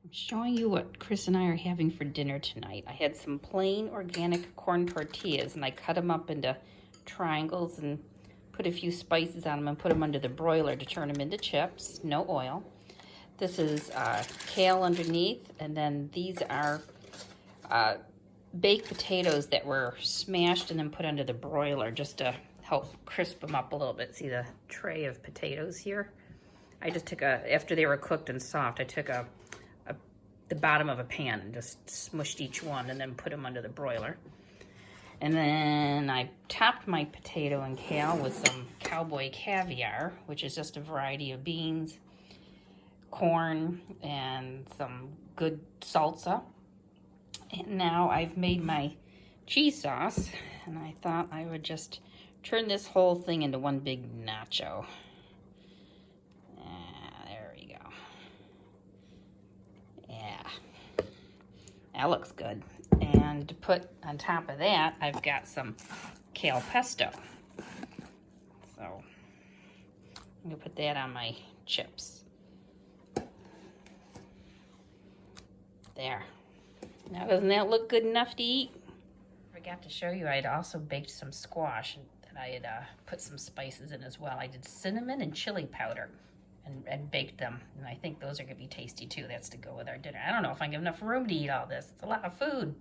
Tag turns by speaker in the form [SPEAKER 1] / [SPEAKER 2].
[SPEAKER 1] I'm showing you what Chris and I are having for dinner tonight. I had some plain organic corn tortillas and I cut them up into triangles and put a few spices on them and put them under the broiler to turn them into chips, no oil. This is kale underneath, and then these are baked potatoes that were smashed and then put under the broiler just to help crisp them up a little bit. See the tray of potatoes here? I just took after they were cooked and soft, I took the bottom of a pan and just smushed each one and then put them under the broiler. And then I topped my potato and kale with some cowboy caviar, which is just a variety of beans, corn, and some good salsa. And now I've made my cheese sauce, and I thought I would just turn this whole thing into one big nacho. There we go. Yeah, that looks good. And to put on top of that, I've got some kale pesto. So I'm gonna put that on my chips. There. Now, doesn't that look good enough to eat? I forgot to show you, I had also baked some squash that I had put some spices in as well. I did cinnamon and chili powder and baked them. And I think those are gonna be tasty too. That's to go with our dinner. I don't know if I have enough room to eat all this. It's a lot of food.